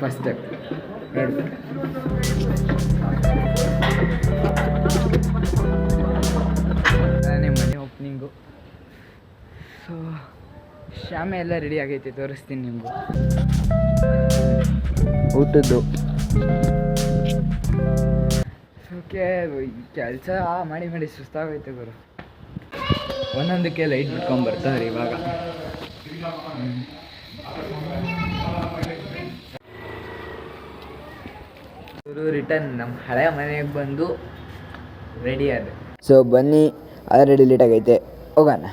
First step ನೋಡಿ. ನಾನೇ ಮನೆ ಓಪನಿಂಗು. ಸೊ ಶಾಮೆ ಎಲ್ಲ ರೆಡಿ ಆಗೈತೆ, ತೋರಿಸ್ತೀನಿ ನಿಮಗೂ. ಊಟದ್ದು ಓಕೆ. ಕೆಲಸ ಮಾಡಿ ಸುಸ್ತಾಗೈತೆ ಗುರು. ಒಂದೊಂದಕ್ಕೆ ಲೈಟ್ ಬಿಟ್ಕೊಂಡು ಬರ್ತಾರೆ ಇವಾಗ. ರಿಟರ್ನ್ ನಮ್ಮ ಹಳೆ ಮನೆಗೆ ಬಂದು ರೆಡಿ ಆದ. ಸೊ ಬನ್ನಿ, ಆಲ್ರೆಡಿ ಲೇಟ್ ಆಗೈತೆ, ಹೋಗೋಣ.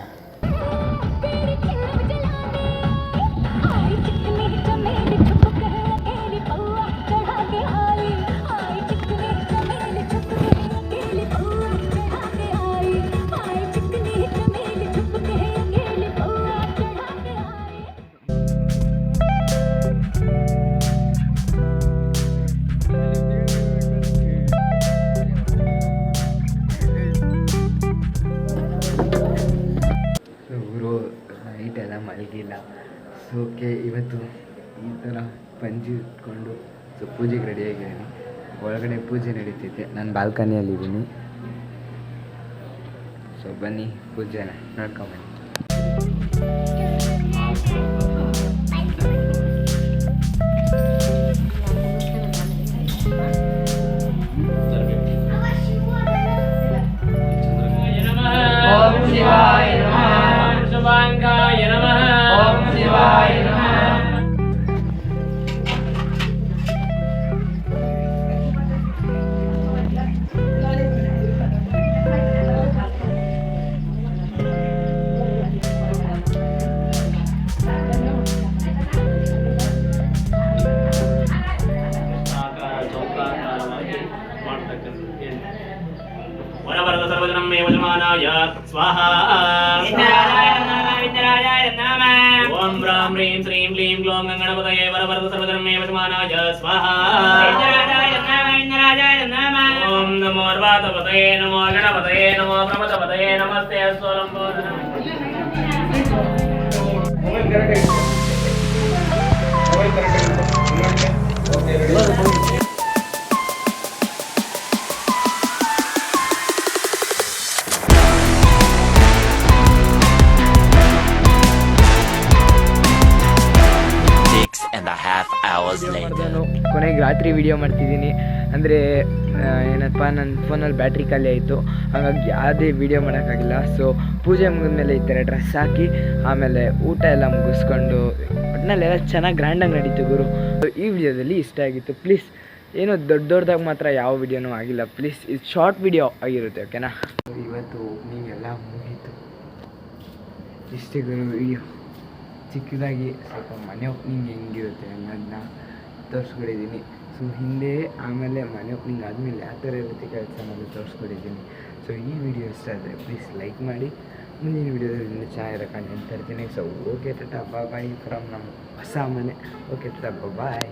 ನೈಟೆಲ್ಲ ಮಲಗಿಲ್ಲ. ಸೊ ಓಕೆ, ಇವತ್ತು ಈ ಥರ ಪಂಜಿ ಇಟ್ಕೊಂಡು ಸೊ ಪೂಜೆಗೆ ರೆಡಿಯಾಗಿದ್ದೀನಿ. ಒಳಗಡೆ ಪೂಜೆ ನಡೀತೈತೆ, ನಾನು ಬಾಲ್ಕನಿಯಲ್ಲಿದ್ದೀನಿ. ಸೊ ಬನ್ನಿ ಪೂಜೆನ ನೋಡ್ಕೊಂಬನ್ನಿ. स्वाहा ओम राम ह्रीं श्रीं क्लीं ग्लौं गणपतये वरवरद सर्वधर्मे वशमानाय स्वाहा ओम नमो अर्वातपतये नमो गणपतये नमो प्रमथपतये नमस्ते स्वलंबोधनम्. ಕೊನೆಗೆ ರಾತ್ರಿ ವಿಡಿಯೋ ಮಾಡ್ತಿದ್ದೀನಿ. ಅಂದರೆ ಏನಪ್ಪ, ನನ್ನ ಫೋನಲ್ಲಿ ಬ್ಯಾಟ್ರಿ ಖಾಲಿ ಆಯಿತು, ಹಾಗಾಗಿ ಯಾವುದೇ ವಿಡಿಯೋ ಮಾಡೋಕ್ಕಾಗಿಲ್ಲ. ಸೊ ಪೂಜೆ ಮುಗಿದ್ಮೇಲೆ ಈ ಥರ ಡ್ರೆಸ್ ಹಾಕಿ ಆಮೇಲೆ ಊಟ ಎಲ್ಲ ಮುಗಿಸ್ಕೊಂಡು ಒಟ್ಟಿನಲ್ಲೆಲ್ಲ ಚೆನ್ನಾಗಿ ಗ್ರ್ಯಾಂಡಾಗಿ ನಡೀತು ಗುರು. ಈ ವಿಡಿಯೋದಲ್ಲಿ ಇಷ್ಟ ಆಗಿತ್ತು. ಪ್ಲೀಸ್, ಏನೋ ದೊಡ್ಡದಾಗಿ ಮಾತ್ರ ಯಾವ ವಿಡಿಯೋನೂ ಆಗಿಲ್ಲ. ಪ್ಲೀಸ್, ಇದು ಶಾರ್ಟ್ ವಿಡಿಯೋ ಆಗಿರುತ್ತೆ, ಓಕೆನಾ? ಇವತ್ತು ನೀವೆಲ್ಲ ಮುಗೀತು, ಇಷ್ಟೇ ಗುರು ವಿಡಿಯೋ. ಚಿಕ್ಕದಾಗಿ ಸ್ವಲ್ಪ ಮನೆ ಓಪನಿಂಗ್ ಹೆಂಗಿರುತ್ತೆ ಅನ್ನೋದನ್ನ ತೋರಿಸ್ಕೊಟ್ಟಿದ್ದೀನಿ. ಸೊ ಹಿಂದೆ ಆಮೇಲೆ ಮನೆ ಓಪನಿಂಗ್ ಆದಮೇಲೆ ಯಾವ ಥರ ಇರುತ್ತೆ ಕೆಲಸ ಅನ್ನೋದು ತೋರಿಸ್ಕೊಟ್ಟಿದ್ದೀನಿ. ಸೊ ಈ ವಿಡಿಯೋ ಇಷ್ಟ ಆದರೆ ಪ್ಲೀಸ್ ಲೈಕ್ ಮಾಡಿ. ಮುಂದಿನ ವಿಡಿಯೋದಲ್ಲಿ ಇನ್ನೂ ಚೆನ್ನಾಗಿರೋ ಕಂಟೆಂಟ್ ತರ್ತೀನಿ. So okay tata bye from ನಮ್ಮ ಹೊಸ ಮನೆ. ಓಕೆ ಟಾಟಾ ಬಾಯ್.